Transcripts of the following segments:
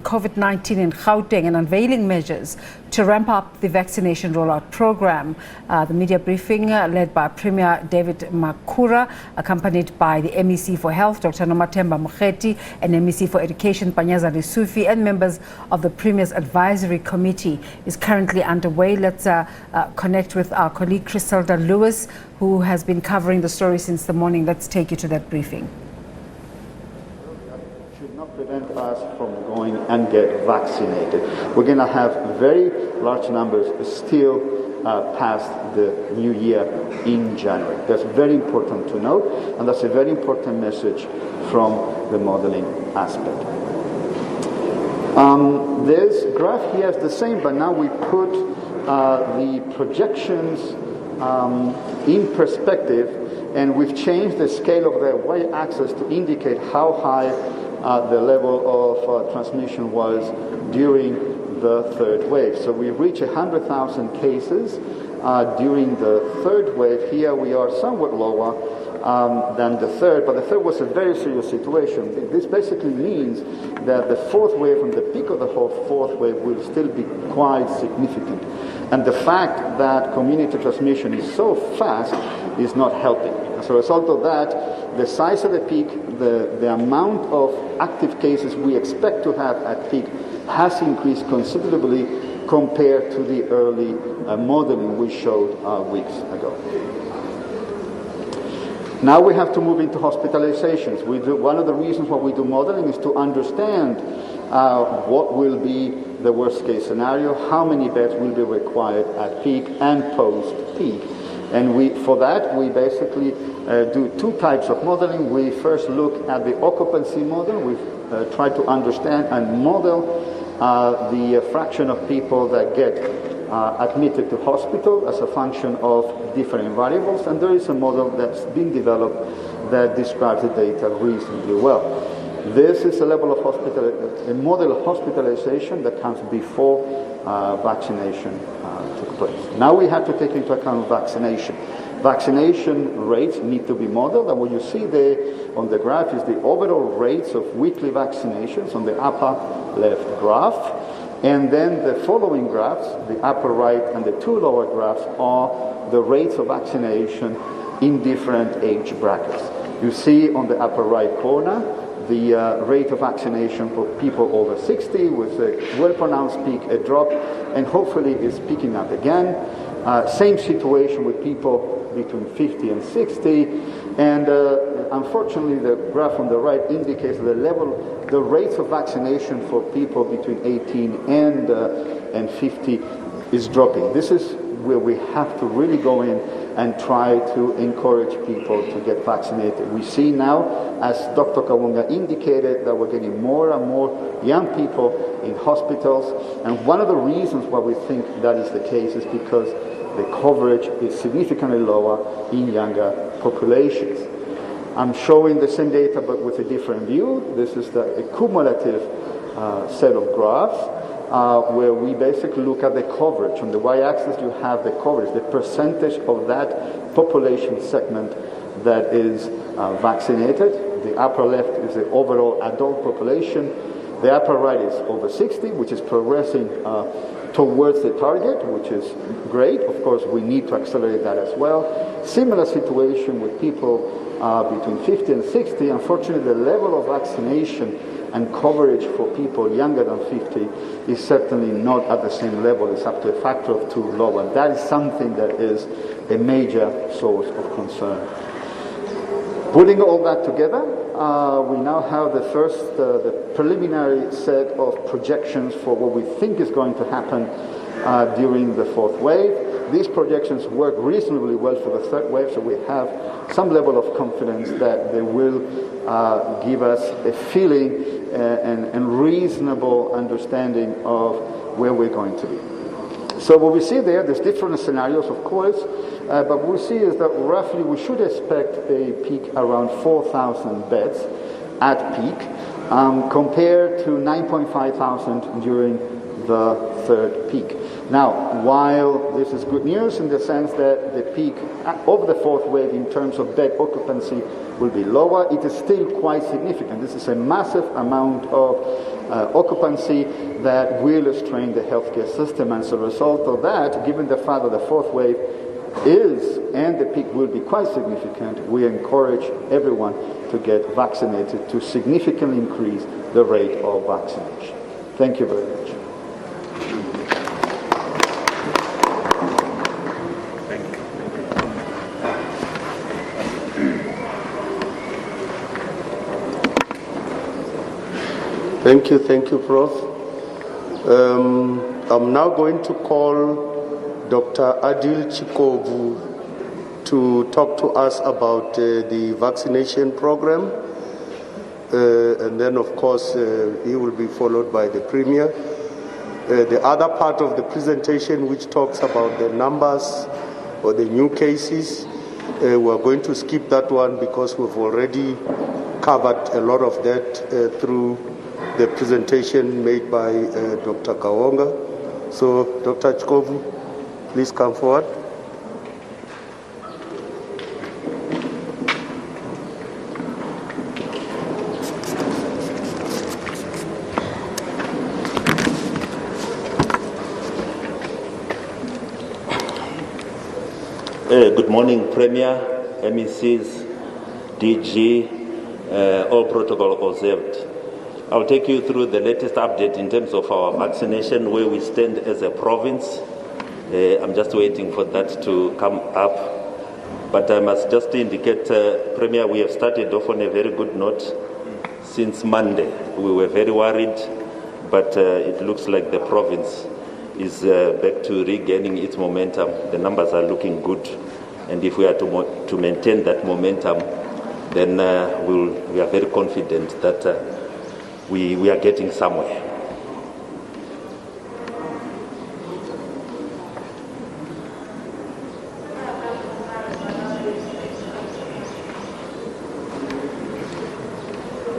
COVID-19 in Gauteng and unveiling measures to ramp up the vaccination rollout program. The media briefing led by Premier David Makhura, accompanied by the MEC for Health Dr Nomathemba Mokgethi and MEC for Education Panyaza Lesufi and members of the Premier's Advisory Committee, is currently underway. Let's connect with our colleague Criselda Lewis, who has been covering the story since the morning. Let's take you to that briefing. Should not prevent us from going and get vaccinated. We're going to have very large numbers still past the new year in January. That's very important to note, and that's a very important message from the modeling aspect. This graph here is the same, but now we put the projections in perspective, and we've changed the scale of the y-axis to indicate how high the level of transmission was during the third wave. So we reached 100,000 cases during the third wave. Here we are somewhat lower than the third, but the third was a very serious situation. This basically means that the fourth wave and the peak of the whole fourth wave will still be quite significant. And the fact that community transmission is so fast is not helping. As a result of that, the size of the peak, the amount of active cases we expect to have at peak has increased considerably compared to the early modeling we showed weeks ago. Now we have to move into hospitalizations. One of the reasons why we do modeling is to understand what will be the worst case scenario, how many beds will be required at peak and post-peak. And for that, we basically do two types of modeling. We first look at the occupancy model. We try to understand and model the fraction of people that get admitted to hospital as a function of different variables. And there is a model that's been developed that describes the data reasonably well. This is a level of a model of hospitalization that comes before vaccination took place. Now we have to take into account vaccination. Vaccination rates need to be modeled, and what you see there on the graph is the overall rates of weekly vaccinations on the upper left graph. And then the following graphs, the upper right and the two lower graphs, are the rates of vaccination in different age brackets. You see on the upper right corner the rate of vaccination for people over 60 with a well-pronounced peak, a drop, and hopefully is picking up again. Same situation with people between 50 and 60. And unfortunately, the graph on the right indicates the rates of vaccination for people between 18 and 50 is dropping. This is where we have to really go in and try to encourage people to get vaccinated. We see now, as Dr. Kawunga indicated, that we're getting more and more young people in hospitals. And one of the reasons why we think that is the case is because the coverage is significantly lower in younger populations. I'm showing the same data but with a different view. This is the cumulative set of graphs where we basically look at the coverage. On the y-axis you have the coverage, the percentage of that population segment that is vaccinated. The upper left is the overall adult population. The upper right is over 60, which is progressing towards the target, which is great. Of course, we need to accelerate that as well. Similar situation with people between 50 and 60. Unfortunately, the level of vaccination and coverage for people younger than 50 is certainly not at the same level. It's up to a factor of 2 lower. That is something that is a major source of concern. Putting all that together, we now have the first, the preliminary set of projections for what we think is going to happen during the fourth wave. These projections work reasonably well for the third wave, so we have some level of confidence that they will give us a feeling and reasonable understanding of where we're going to be. So what we see there's different scenarios, of course, but what we see is that roughly we should expect a peak around 4,000 beds at peak, compared to 9,500 during the third peak. Now, while this is good news in the sense that the peak of the fourth wave in terms of bed occupancy will be lower, it is still quite significant. This is a massive amount of occupancy that will strain the healthcare system. And as a result of that, given the fact that the fourth wave is and the peak will be quite significant, we encourage everyone to get vaccinated to significantly increase the rate of vaccination. Thank you very much. Thank you, Prof. I'm now going to call Dr. Adil Chikovu to talk to us about the vaccination program. And then, of course, he will be followed by the Premier. The other part of the presentation, which talks about the numbers or the new cases, we're going to skip that one because we've already covered a lot of that through the presentation made by Dr. Kawonga. So, Dr. Chikovu, please come forward. Good morning, Premier, MECs, DG, all protocol observed. I'll take you through the latest update in terms of our vaccination, where we stand as a province. I'm just waiting for that to come up. But I must just indicate, Premier, we have started off on a very good note since Monday. We were very worried, but it looks like the province is back to regaining its momentum. The numbers are looking good. And if we are to maintain that momentum, then we are very confident that we are getting somewhere.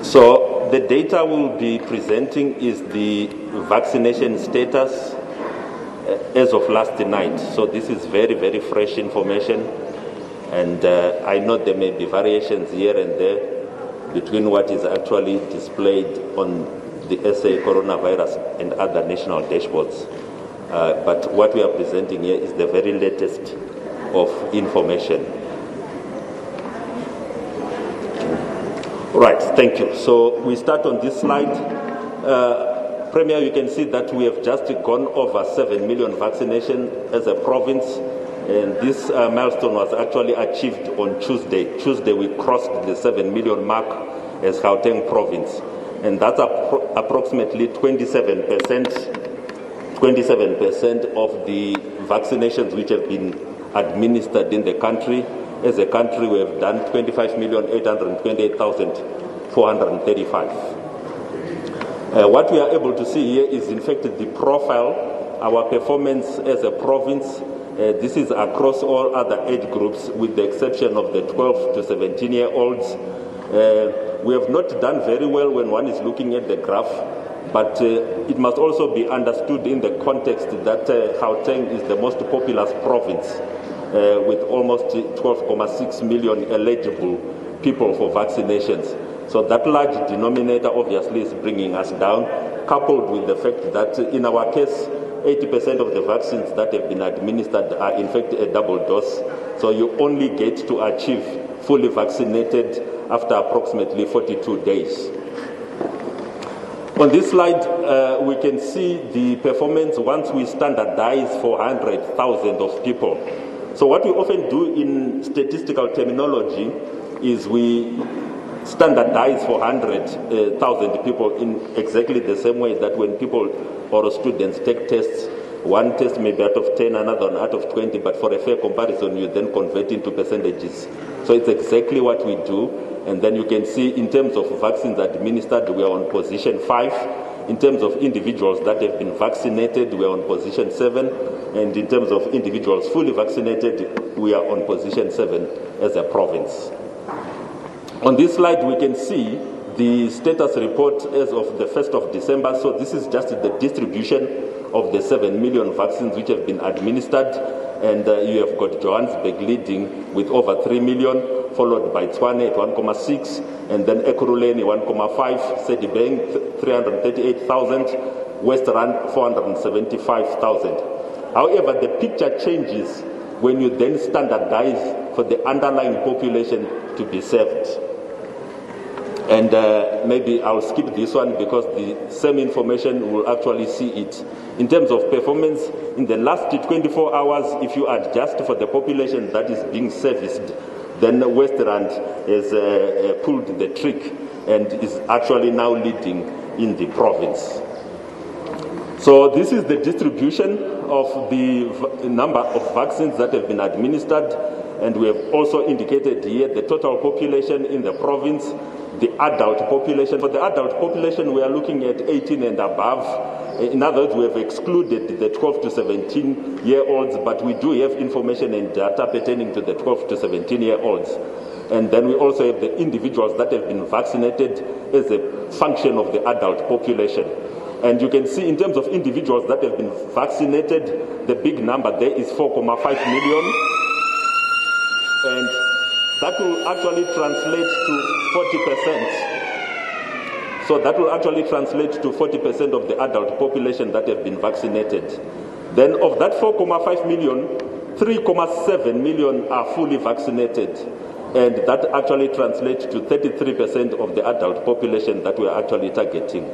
So the data we'll be presenting is the vaccination status as of last night. So this is very, very fresh information. And I know there may be variations here and there between what is actually displayed on the SA coronavirus and other national dashboards. But what we are presenting here is the very latest of information. Right, thank you. So we start on this slide. Premier, you can see that we have just gone over 7 million vaccination as a province. And this milestone was actually achieved on Tuesday. Tuesday, we crossed the 7 million mark as Gauteng province. And that's approximately 27% of the vaccinations which have been administered in the country. As a country, we have done 25,828,435. What we are able to see here is, in fact, the profile, our performance as a province. This is across all other age groups, with the exception of the 12 to 17-year-olds. We have not done very well when one is looking at the graph, but it must also be understood in the context that Gauteng is the most populous province, with almost 12.6 million eligible people for vaccinations. So that large denominator obviously is bringing us down, coupled with the fact that in our case, 80% of the vaccines that have been administered are in fact a double dose. So you only get to achieve fully vaccinated after approximately 42 days. On this slide, we can see the performance once we standardize for 100,000 of people. So what we often do in statistical terminology is we standardize for 100,000 people in exactly the same way that when people or students take tests, one test may be out of 10, another one out of 20, but for a fair comparison, you then convert into percentages. So it's exactly what we do. And then you can see in terms of vaccines administered, we are on position 5. In terms of individuals that have been vaccinated, we are on position 7. And in terms of individuals fully vaccinated, we are on position 7 as a province. On this slide, we can see the status report as of the 1st of December. So this is just the distribution of the 7 million vaccines which have been administered. And you have got Johannesburg leading with over 3 million, followed by Tshwane at 1.6, and then Ekurhuleni 1.5, Sedibeng 338,000, West Rand 475,000. However, the picture changes when you then standardize for the underlying population to be served. And maybe I'll skip this one because the same information will actually see it. In terms of performance, in the last 24 hours, if you adjust for the population that is being serviced, then West Rand has pulled the trick and is actually now leading in the province. So this is the distribution of the number of vaccines that have been administered, and we have also indicated here the total population in the province, the adult population. For the adult population, we are looking at 18 and above. In other words, we have excluded the 12 to 17-year-olds, but we do have information and data pertaining to the 12 to 17-year-olds. And then we also have the individuals that have been vaccinated as a function of the adult population. And you can see in terms of individuals that have been vaccinated, the big number there is 4.5 million. And that will actually translate to 40%. So that will actually translate to 40% of the adult population that have been vaccinated. Then of that 4.5 million, 3.7 million are fully vaccinated. And that actually translates to 33% of the adult population that we are actually targeting.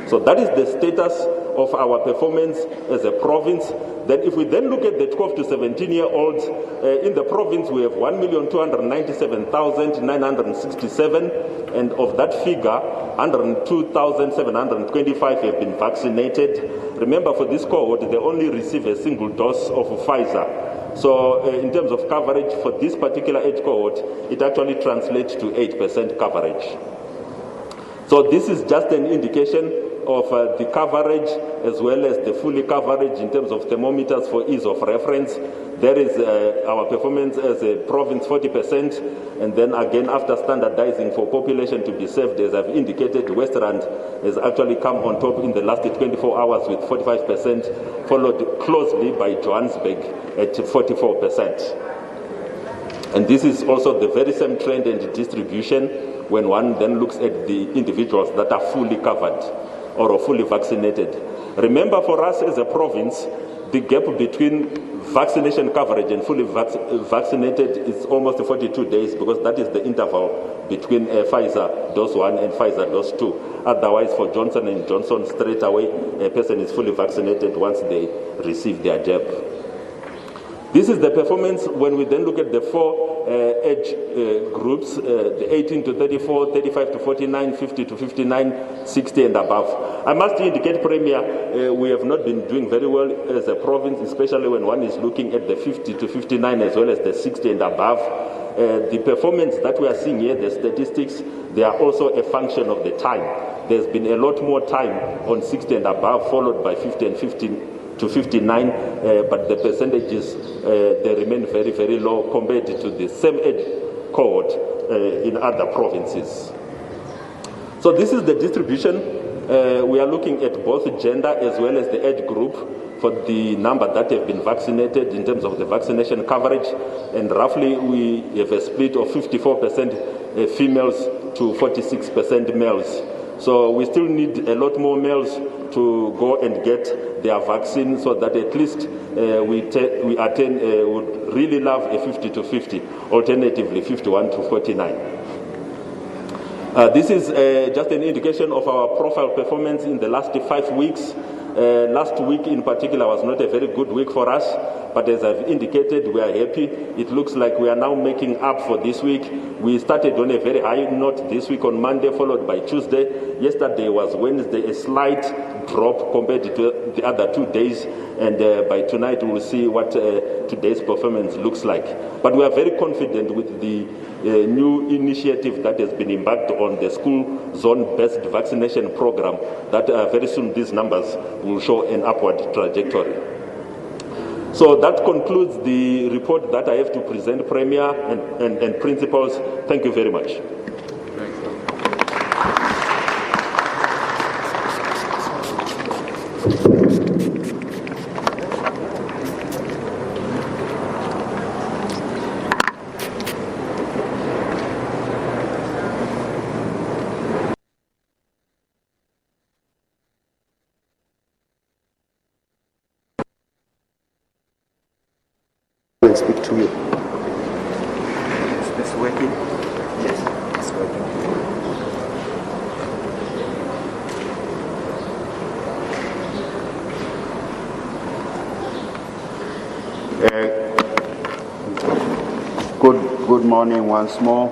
So that is the status of our performance as a province. Then if we then look at the 12 to 17-year-olds, in the province we have 1,297,967, and of that figure, 102,725 have been vaccinated. Remember, for this cohort, they only receive a single dose of Pfizer. So in terms of coverage for this particular age cohort, it actually translates to 8% coverage. So this is just an indication of the coverage as well as the fully coverage in terms of thermometers for ease of reference. There is our performance as a province 40%, and then again after standardizing for population to be served, as I've indicated, West Rand has actually come on top in the last 24 hours with 45%, followed closely by Johannesburg at 44%. And this is also the very same trend and distribution when one then looks at the individuals that are fully covered or fully vaccinated. Remember, for us as a province, the gap between vaccination coverage and fully vaccinated is almost 42 days, because that is the interval between Pfizer dose 1 and Pfizer dose 2. Otherwise, for Johnson & Johnson, straight away, a person is fully vaccinated once they receive their jab. This is the performance when we then look at the four age groups, the 18 to 34, 35 to 49, 50 to 59, 60 and above. I must indicate, Premier, we have not been doing very well as a province, especially when one is looking at the 50 to 59 as well as the 60 and above. The performance that we are seeing here, the statistics, they are also a function of the time. There's been a lot more time on 60 and above, followed by 50 and 15 to 59, but the percentages, they remain very, very low compared to the same age cohort in other provinces. So this is the distribution. We are looking at both gender as well as the age group for the number that have been vaccinated in terms of the vaccination coverage, and roughly we have a split of 54% females to 46% males. So we still need a lot more males to go and get their vaccine, so that at least we attain, would really love a 50 to 50, alternatively 51 to 49. This is just an indication of our profile performance in the last 5 weeks. Last week in particular was not a very good week for us, but as I've indicated, we are happy. It looks like we are now making up for this week. We started on a very high note this week on Monday, followed by Tuesday. Yesterday was Wednesday, a slight drop compared to the other 2 days, and by tonight we will see what today's performance looks like. But we are very confident with the new initiative that has been embarked on, the school zone-based vaccination program, that very soon these numbers will show an upward trajectory. So that concludes the report that I have to present, Premier and principals. Thank you very much. Good morning once more.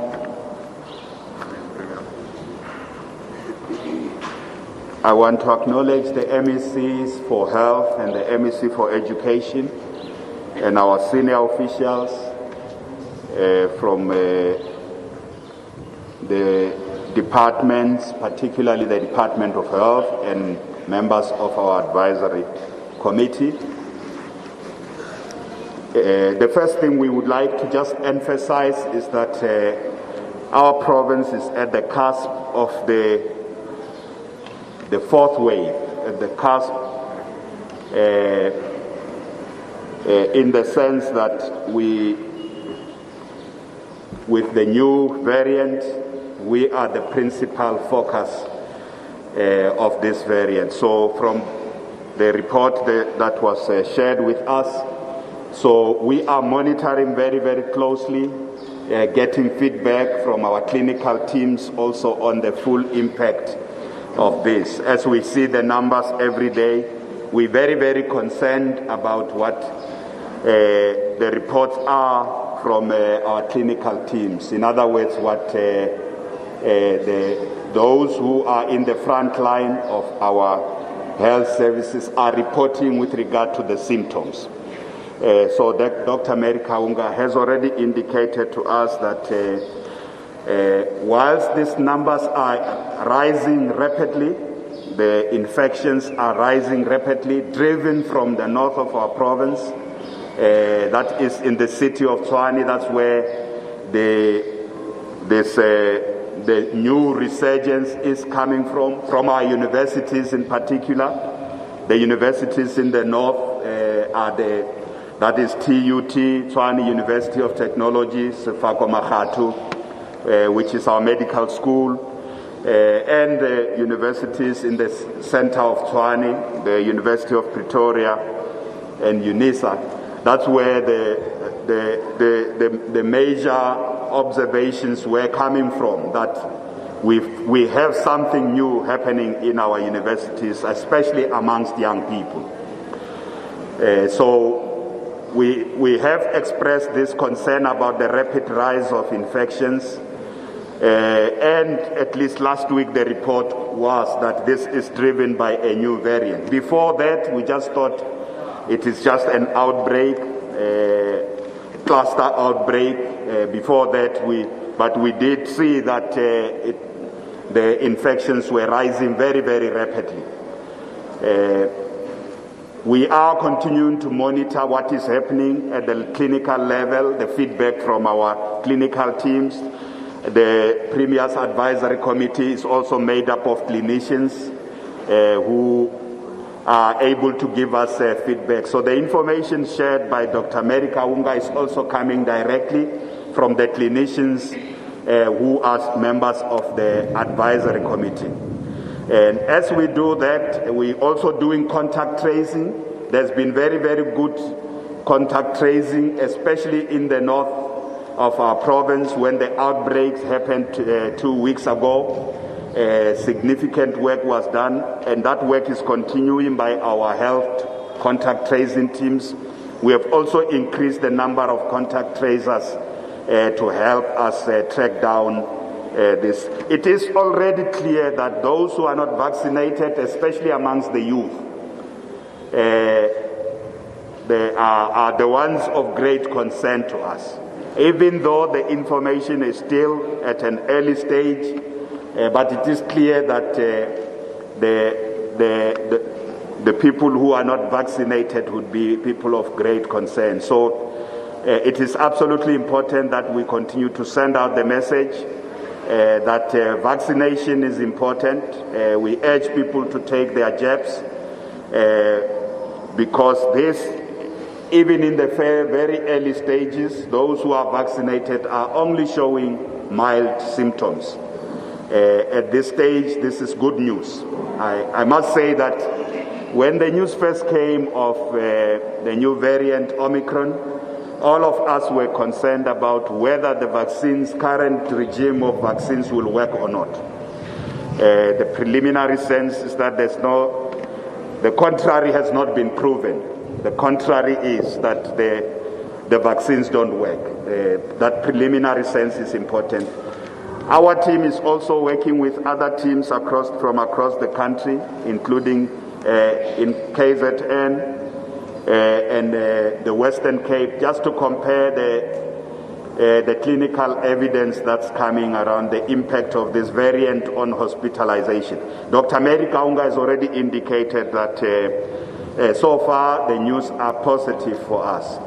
I want to acknowledge the MECs for Health and the MEC for Education and our senior officials from the departments, particularly the Department of Health and members of our advisory committee. The first thing we would like to just emphasize is that our province is at the cusp of the fourth wave, at the cusp in the sense that with the new variant, we are the principal focus of this variant. So from the report that was shared with us, so we are monitoring very, very closely, getting feedback from our clinical teams also on the full impact of this. As we see the numbers every day, we're very, very concerned about what the reports are from our clinical teams. In other words, what those who are in the front line of our health services are reporting with regard to the symptoms. So Dr. Makhura has already indicated to us that whilst these numbers are rising rapidly, the infections are rising rapidly, driven from the north of our province, that is in the city of Tshwane. That's where the new resurgence is coming from our universities in particular. The universities in the north that is TUT, Tshwane University of Technology, Sefako Makhatu, which is our medical school, and the universities in the center of Tshwane, the University of Pretoria and UNISA. That's where the major observations were coming from, that we have something new happening in our universities, especially amongst young people. So we have expressed this concern about the rapid rise of infections, and at least last week the report was that this is driven by a new variant. Before that, we just thought it is just an outbreak, cluster outbreak. Before that, but we did see that the infections were rising very, very rapidly. We are continuing to monitor what is happening at the clinical level, the feedback from our clinical teams. The Premier's Advisory Committee is also made up of clinicians who are able to give us feedback. So the information shared by Dr. Makhura is also coming directly from the clinicians who are members of the Advisory Committee. And as we do that, we're also doing contact tracing. There's been very, very good contact tracing, especially in the north of our province when the outbreaks happened 2 weeks ago. Significant work was done, and that work is continuing by our health contact tracing teams. We have also increased the number of contact tracers to help us track down this. It is already clear that those who are not vaccinated, especially amongst the youth, they are the ones of great concern to us. Even though the information is still at an early stage, but it is clear that the people who are not vaccinated would be people of great concern. So it is absolutely important that we continue to send out the message that vaccination is important. We urge people to take their jabs because this, even in the very early stages, those who are vaccinated are only showing mild symptoms. At this stage, this is good news. I must say that when the news first came of the new variant Omicron, all of us were concerned about whether the current regime of vaccines will work or not. The preliminary sense is that the contrary has not been proven. The contrary is that the vaccines don't work. That preliminary sense is important. Our team is also working with other teams from across the country, including in KZN and the Western Cape, just to compare the clinical evidence that's coming around the impact of this variant on hospitalization. Dr. Mary Kaunga has already indicated that so far the news are positive for us.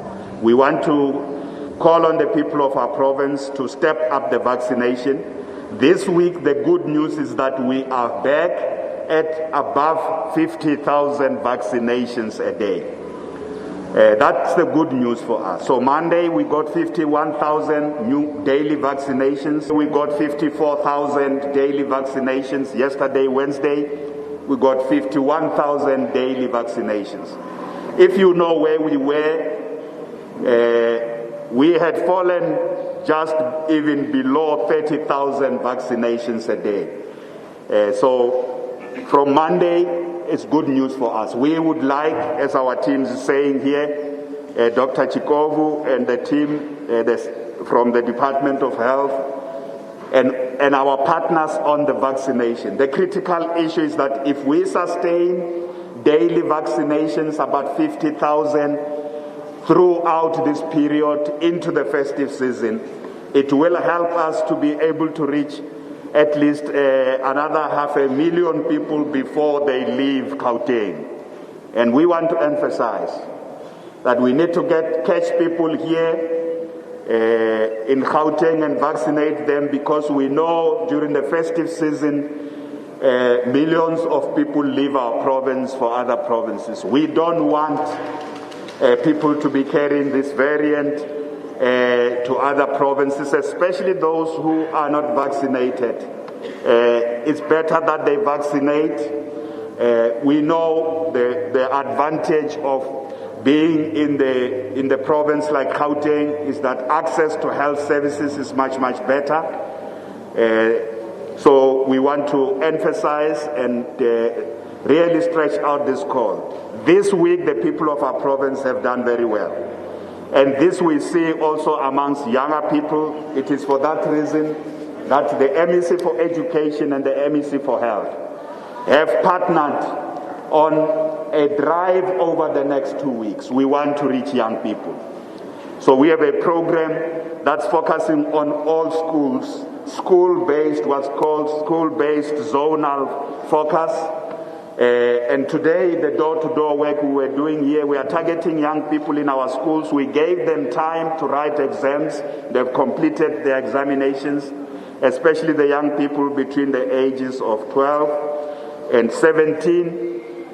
We want to call on the people of our province to step up the vaccination. This week, the good news is that we are back at above 50,000 vaccinations a day. That's the good news for us. So Monday, we got 51,000 new daily vaccinations. We got 54,000 daily vaccinations. Yesterday, Wednesday, we got 51,000 daily vaccinations. If you know where we were, we had fallen just even below 30,000 vaccinations a day. So from Monday, it's good news for us. We would like, as our team is saying here, Dr. Chikovu and the team from the Department of Health and our partners on the vaccination. The critical issue is that if we sustain daily vaccinations, about 50,000 throughout this period into the festive season, it will help us to be able to reach at least another 500,000 people before they leave Gauteng. And we want to emphasize that we need to catch people here in Gauteng and vaccinate them, because we know during the festive season millions of people leave our province for other provinces. We don't want people to be carrying this variant to other provinces, especially those who are not vaccinated. It's better that they vaccinate. We know the advantage of being in the province like Gauteng is that access to health services is much, much better. So we want to emphasize and really stretch out this call. This week, the people of our province have done very well. And this we see also amongst younger people. It is for that reason that the MEC for Education and the MEC for Health have partnered on a drive over the next 2 weeks. We want to reach young people. So we have a program that's focusing on all schools, school-based, what's called school-based zonal focus. And today, the door-to-door work we were doing here, we are targeting young people in our schools. We gave them time to write exams. They've completed their examinations, especially the young people between the ages of 12 and 17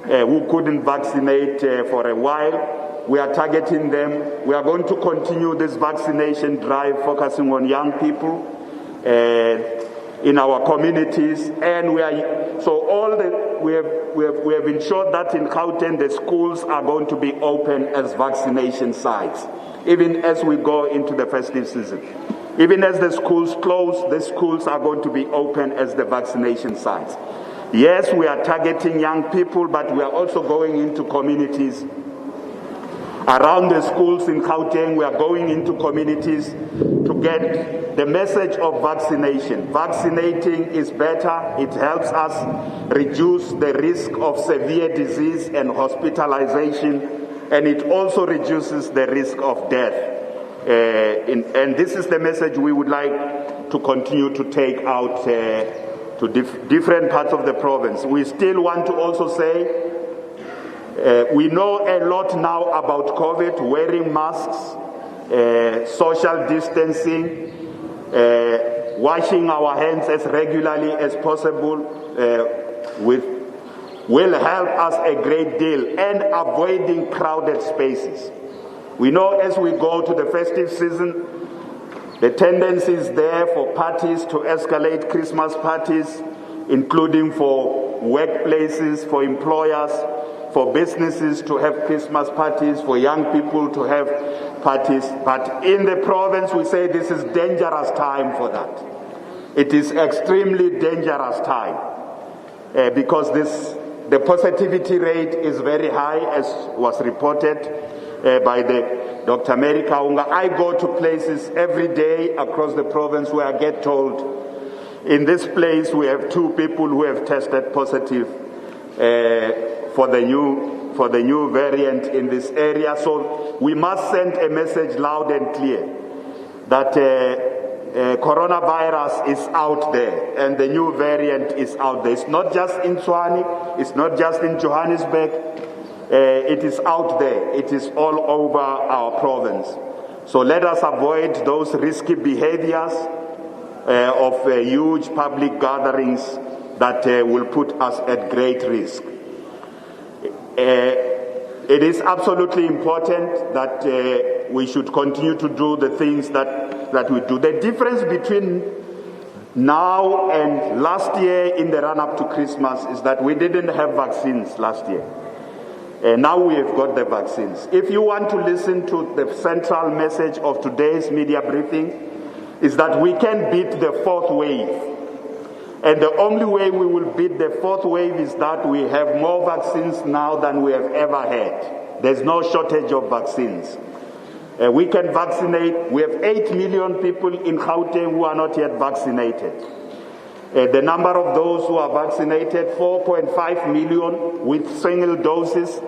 who couldn't vaccinate for a while. We are targeting them. We are going to continue this vaccination drive focusing on young people in our communities, and we have ensured that in Gauteng the schools are going to be open as vaccination sites, even as we go into the festive season. Even as the schools close, the schools are going to be open as the vaccination sites. Yes, we are targeting young people, but we are also going into communities around the schools in Gauteng. We are going into communities to get the message of vaccination. Vaccinating is better. It helps us reduce the risk of severe disease and hospitalization, and it also reduces the risk of death. And this is the message we would like to continue to take out to different parts of the province. We still want to also say we know a lot now about COVID, wearing masks, social distancing, washing our hands as regularly as possible will help us a great deal, and avoiding crowded spaces. We know as we go to the festive season, the tendency is there for parties to escalate, Christmas parties, including for workplaces, for employers, for businesses to have Christmas parties, for young people to have parties. But in the province, we say this is dangerous time for that. It is extremely dangerous time because The positivity rate is very high, as was reported by Dr. Mary Kaunga. I go to places every day across the province where I get told, in this place we have 2 people who have tested positive for the new variant in this area. So we must send a message loud and clear that coronavirus is out there and the new variant is out there. It's not just in Tshwane, it's not just in Johannesburg, it is out there. It is all over our province. So let us avoid those risky behaviors of huge public gatherings that will put us at great risk. It is absolutely important that we should continue to do the things that we do. The difference between now and last year in the run-up to Christmas is that we didn't have vaccines last year. Now we have got the vaccines. If you want to listen to the central message of today's media briefing, is that we can beat the 4th wave. And the only way we will beat the 4th wave is that we have more vaccines now than we have ever had. There's no shortage of vaccines. We can vaccinate. We have 8 million people in Gauteng who are not yet vaccinated. The number of those who are vaccinated, 4.5 million with single doses,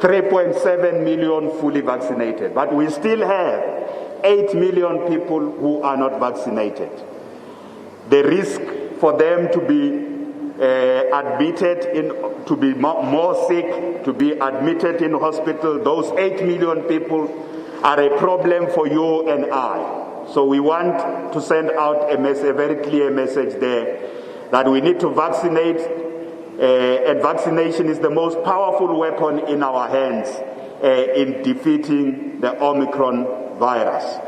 3.7 million fully vaccinated. But we still have 8 million people who are not vaccinated. The risk for them to be admitted to be more sick, to be admitted in hospital, those 8 million people are a problem for you and I. So we want to send out a very clear message there that we need to vaccinate, and vaccination is the most powerful weapon in our hands in defeating the Omicron virus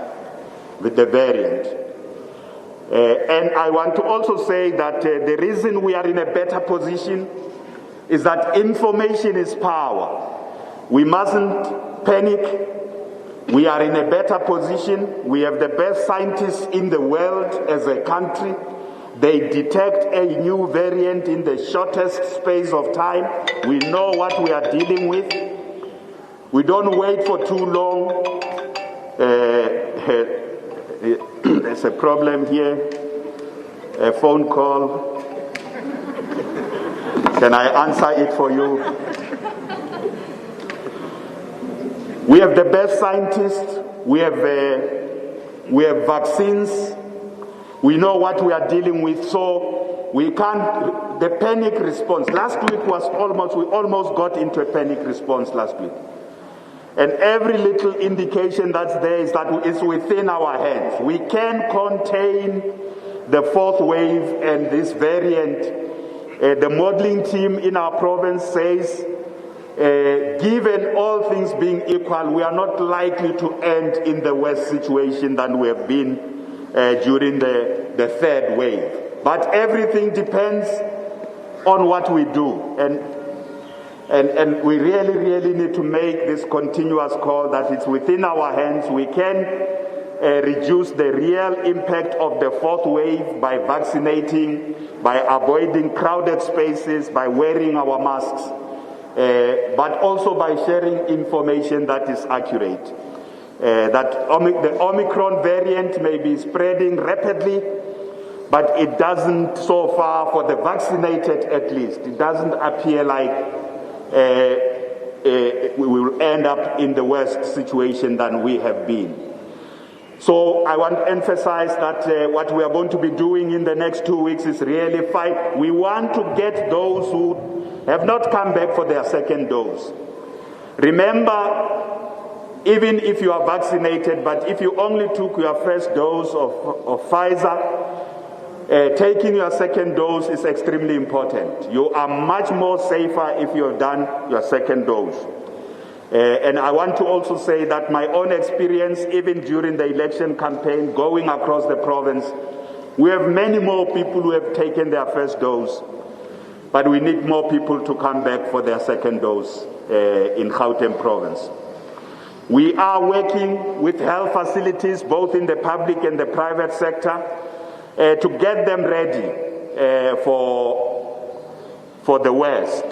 with the variant. And I want to also say that the reason we are in a better position is that information is power. We mustn't panic. We are in a better position. We have the best scientists in the world as a country. They detect a new variant in the shortest space of time. We know what we are dealing with. We don't wait for too long. There's a problem here. A phone call. Can I answer it for you? We have the best scientists. We have vaccines. We know what we are dealing with. So we can't. The panic response. Last week we almost got into a panic response last week. And every little indication that's there is that it's within our hands. We can contain the 4th wave and this variant. The modeling team in our province says, given all things being equal, we are not likely to end in the worst situation than we have been during the 3rd wave. But everything depends on what we do. And we really need to make this continuous call that it's within our hands. We can reduce the real impact of the 4th wave by vaccinating, by avoiding crowded spaces, by wearing our masks, but also by sharing information that is accurate. That the Omicron variant may be spreading rapidly, but it doesn't, so far for the vaccinated at least, it doesn't appear like we will end up in the worst situation than we have been. So I want to emphasize that what we are going to be doing in the next 2 weeks is really fight. We want to get those who have not come back for their 2nd dose. Remember, even if you are vaccinated, but if you only took your 1st dose of Pfizer, taking your 2nd dose is extremely important. You are much more safer if you have done your 2nd dose. And I want to also say that my own experience, even during the election campaign, going across the province, we have many more people who have taken their 1st dose, but we need more people to come back for their 2nd dose in Gauteng province. We are working with health facilities, both in the public and the private sector, to get them ready for the worst.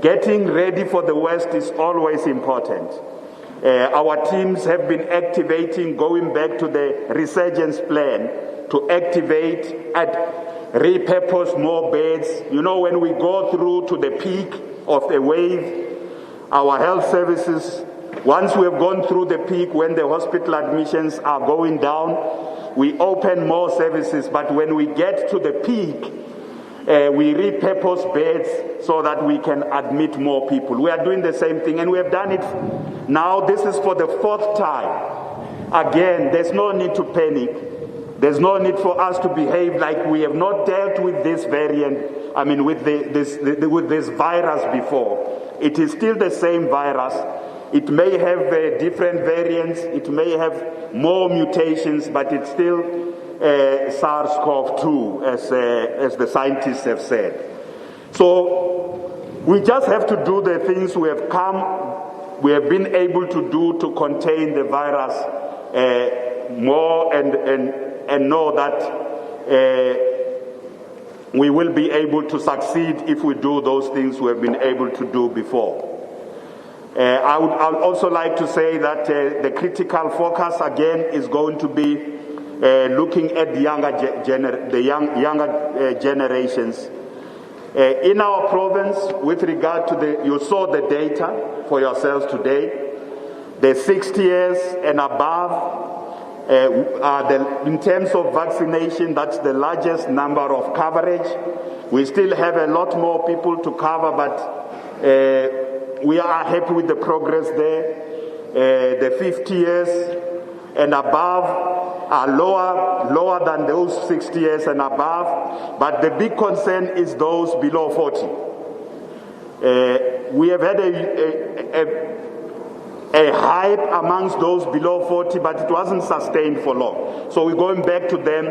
Getting ready for the worst is always important. Our teams have been activating, going back to the resurgence plan, to activate and repurpose more beds. You know, when we go through to the peak of a wave, our health services, once we have gone through the peak, when the hospital admissions are going down, we open more services. But when we get to the peak, we repurpose beds so that we can admit more people. We are doing the same thing, and we have done it now. This is for the 4th time. Again, there's no need to panic. There's no need for us to behave like we have not dealt with this variant, with this virus before. It is still the same virus. It may have different variants. It may have more mutations, but it's still SARS-CoV-2, as the scientists have said. So we just have to do the things we have been able to do to contain the virus more, and know that we will be able to succeed if we do those things we have been able to do before. I would also like to say that the critical focus again is going to be looking at the younger generations. In our province, with regard to you saw the data for yourselves today, the 60 years and above, in terms of vaccination, that's the largest number of coverage. We still have a lot more people to cover, but we are happy with the progress there. The 50 years and above are lower than those 60 years and above, but the big concern is those below 40. We have had a hype amongst those below 40, but it wasn't sustained for long. So we're going back to them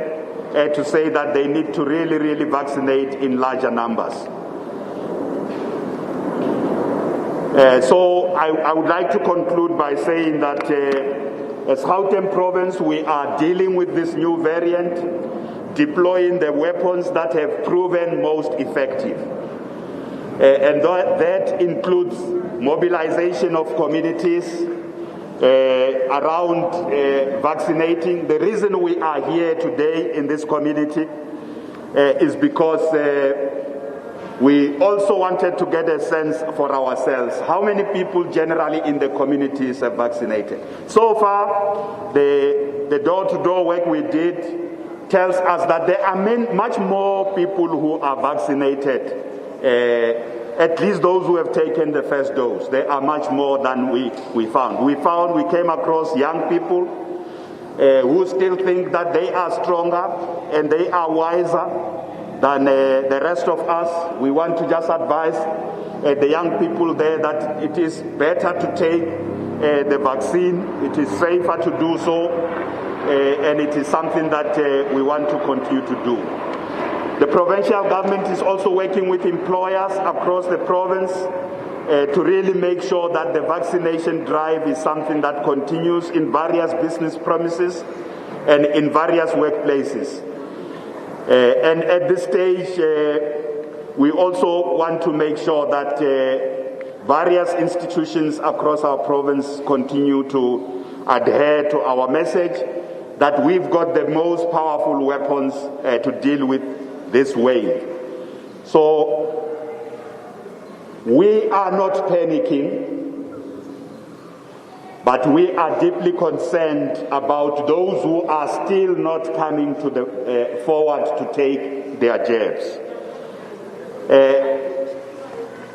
to say that they need to really vaccinate in larger numbers. So I would like to conclude by saying that as Gauteng province, we are dealing with this new variant, deploying the weapons that have proven most effective. And that includes mobilization of communities around vaccinating. The reason we are here today in this community is because we also wanted to get a sense for ourselves. How many people generally in the communities have vaccinated? So far, the door-to-door work we did tells us that there are much more people who are vaccinated, at least those who have taken the first dose. There are much more than we found. We came across young people who still think that they are stronger and they are wiser than the rest of us. We want to just advise the young people there that it is better to take the vaccine. It is safer to do so, and it is something that we want to continue to do. The provincial government is also working with employers across the province to really make sure that the vaccination drive is something that continues in various business premises and in various workplaces. And at this stage, we also want to make sure that various institutions across our province continue to adhere to our message that we've got the most powerful weapons to deal with this wave. So we are not panicking, but we are deeply concerned about those who are still not coming to the forward to take their jabs.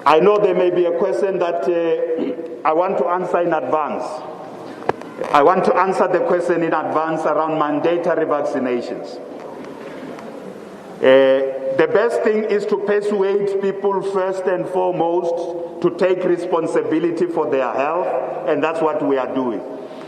I know there may be a question that I want to answer in advance. I want to answer the question in advance around mandatory vaccinations. The best thing is to persuade people first and foremost to take responsibility for their health, and that's what we are doing.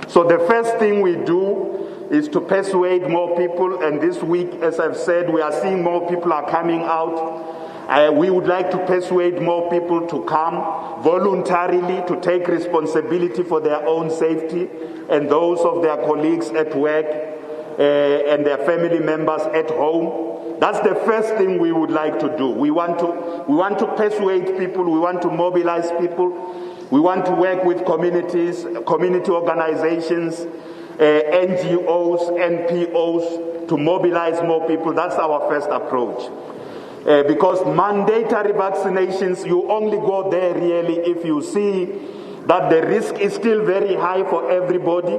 So the first thing we do is to persuade more people, and this week, as I've said, we are seeing more people are coming out. We would like to persuade more people to come voluntarily to take responsibility for their own safety and those of their colleagues at work and their family members at home. That's the first thing we would like to do. We want to persuade people, we want to mobilize people, we want to work with communities, community organizations, NGOs, NPOs to mobilize more people. That's our first approach. Because mandatory vaccinations, you only go there really if you see that the risk is still very high for everybody.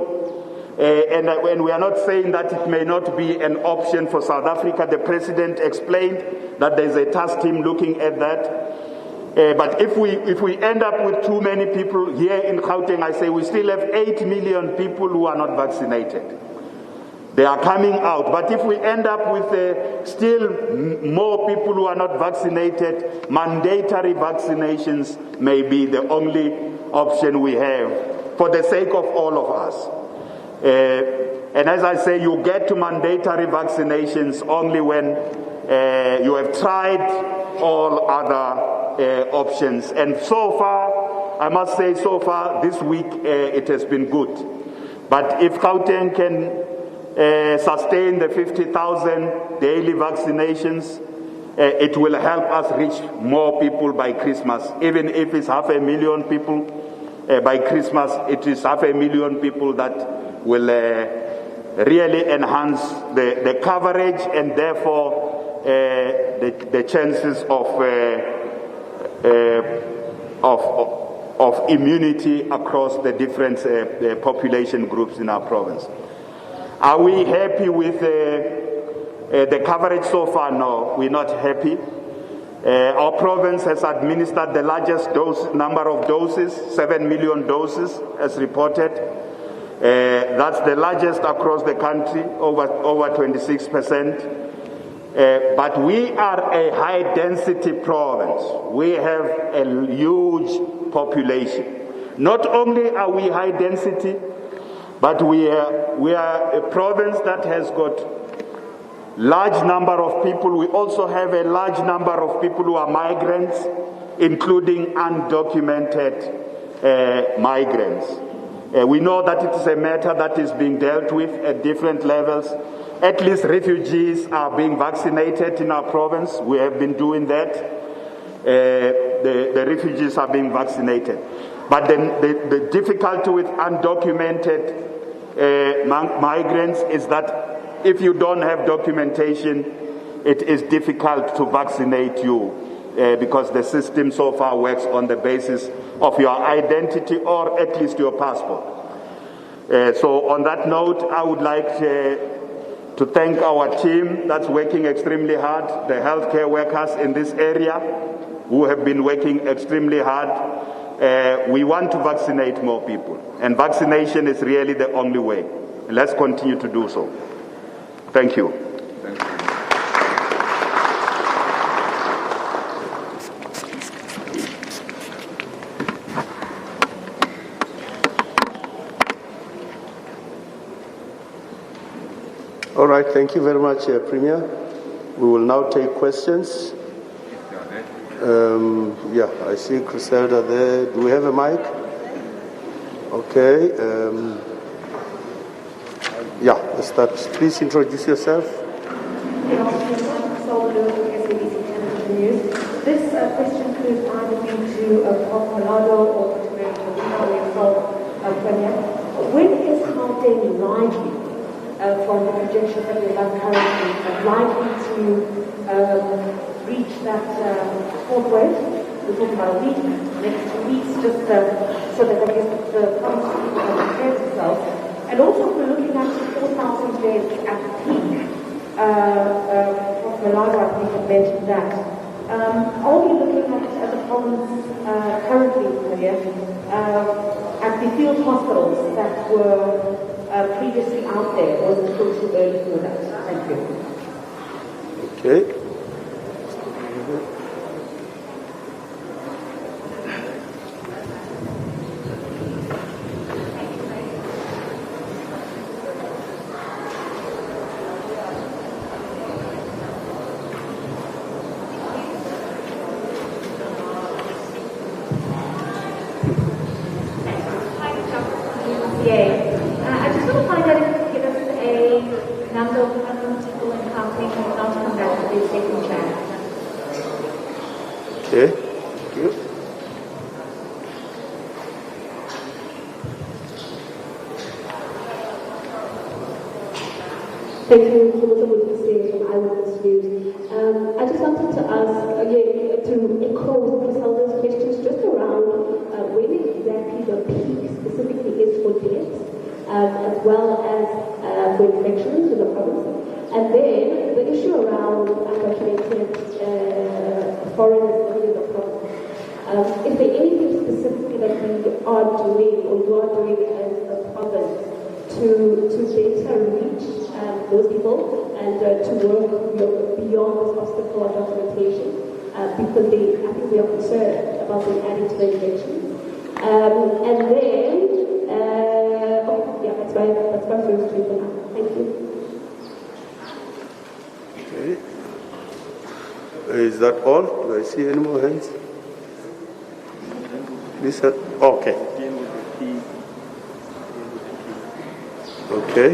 And we are not saying that it may not be an option for South Africa. The President explained that there's a task team looking at that. But if we end up with too many people here in Gauteng, I say we still have 8 million people who are not vaccinated. They are coming out. But if we end up with still more people who are not vaccinated, mandatory vaccinations may be the only option we have for the sake of all of us. And as I say, you get to mandatory vaccinations only when you have tried all other options. And so far, I must say, so far this week it has been good. But if Gauteng can sustain the 50,000 daily vaccinations, it will help us reach more people by Christmas. Even if it's 500,000 people by Christmas, it is 500,000 people that will really enhance the coverage and therefore the chances of immunity across the different population groups in our province. Are we happy with the coverage so far? No, we're not happy. Our province has administered the largest number of doses, 7 million doses as reported. That's the largest across the country, over 26%. But we are a high-density province. We have a huge population. Not only are we high density, but we are a province that has got large number of people. We also have a large number of people who are migrants, including undocumented migrants. We know that it is a matter that is being dealt with at different levels. At least refugees are being vaccinated in our province. We have been doing that. The refugees are being vaccinated. But then the difficulty with undocumented migrants is that if you don't have documentation, it is difficult to vaccinate you because the system so far works on the basis of your identity or at least your passport. So on that note, I would like to thank our team that's working extremely hard, the healthcare workers in this area who have been working extremely hard. We want to vaccinate more people, and vaccination is really the only way. Let's continue to do so. Thank you. Thank you. All right, thank you very much, Premier. We will now take questions. Yeah, I see Griselda there. Do we have a mic? Okay. Yeah, let's start. Please introduce yourself. Good afternoon, SABC Television News. This question could either be to Prof. Malado or to Premier. When is Gauteng likely, from the projections that we have currently, likely to reach that fourth wave? We're talking about a week, next 2 weeks, just so that I guess the province people have prepared themselves. And also, we're looking at 4,000 beds at the peak. Prof. Malado, I think, had mentioned that. Are we looking at, as a province, currently, at the field hospitals that were previously out there, or is it still too early for that? Thank you. Okay. I just want to find out if you could give us a number of people in Gauteng who have not come back to the Okay. Thank you. Thank you so much for the stage from Eyewitness News. I just wanted to ask again to echo Ms. Helder's questions just around when exactly the peak specifically is for deaths, as well as for infections in the province. And then the issue around unvaccinated foreigners living in the province. Is there anything specifically that we are doing or you are doing as a province to better reach those people and to work beyond this obstacle of documentation because I think we are concerned about them adding to the infections. And then, that's my first reason. Thank you. Okay. Is that all? Do I see any more hands? Okay. Okay.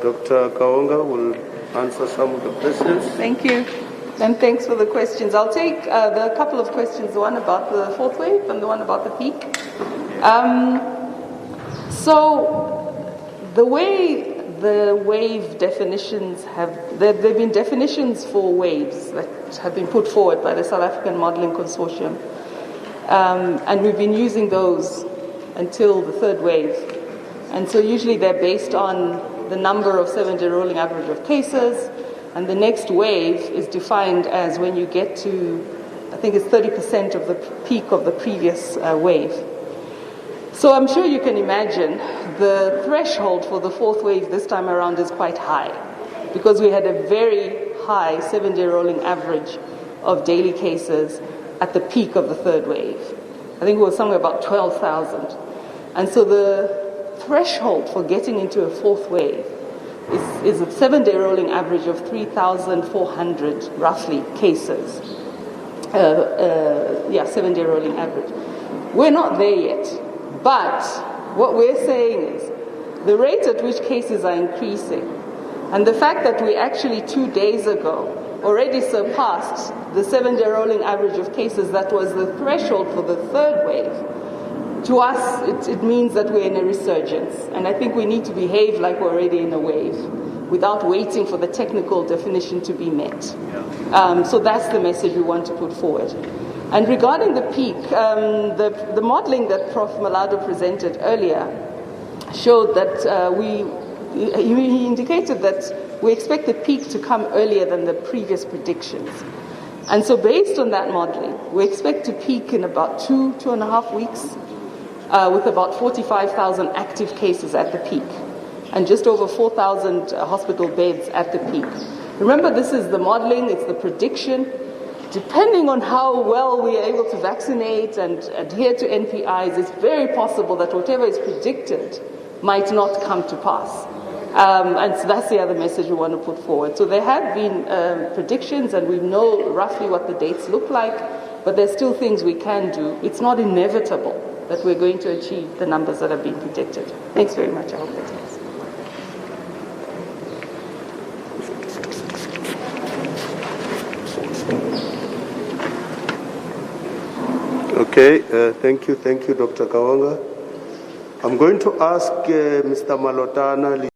Dr. Kawanga will answer some of the questions. Thank you. And thanks for the questions. I'll take the couple of questions, the one about the fourth wave and the one about the peak. So the way the wave definitions there have been definitions for waves that have been put forward by the South African Modelling Consortium. And we've been using those until the third wave. And so usually they're based on the number of 7-day rolling average of cases, and the next wave is defined as when you get to, I think it's 30% of the peak of the previous wave. So I'm sure you can imagine the threshold for the fourth wave this time around is quite high, because we had a very high 7-day rolling average of daily cases at the peak of the third wave. I think it was somewhere about 12,000. And so the threshold for getting into a fourth wave is a 7-day rolling average of 3,400 roughly cases. 7-day rolling average. We're not there yet, but what we're saying is the rate at which cases are increasing and the fact that we actually 2 days ago already surpassed the 7-day rolling average of cases that was the threshold for the third wave. To us, it means that we're in a resurgence, and I think we need to behave like we're already in a wave without waiting for the technical definition to be met. So that's the message we want to put forward. And regarding the peak, the modeling that Prof. Malado presented earlier showed that he indicated that we expect the peak to come earlier than the previous predictions. And so based on that modeling, we expect to peak in about 2.5 weeks, with about 45,000 active cases at the peak and just over 4,000 hospital beds at the peak. Remember, this is the modeling, it's the prediction. Depending on how well we are able to vaccinate and adhere to NPIs, it's very possible that whatever is predicted might not come to pass. And so that's the other message we want to put forward. So there have been predictions, and we know roughly what the dates look like, but there's still things we can do. It's not inevitable that we're going to achieve the numbers that have been predicted. Thanks very much. I hope that helps. Okay, thank you, Dr. Kawanga. I'm going to ask Mr. Malotana.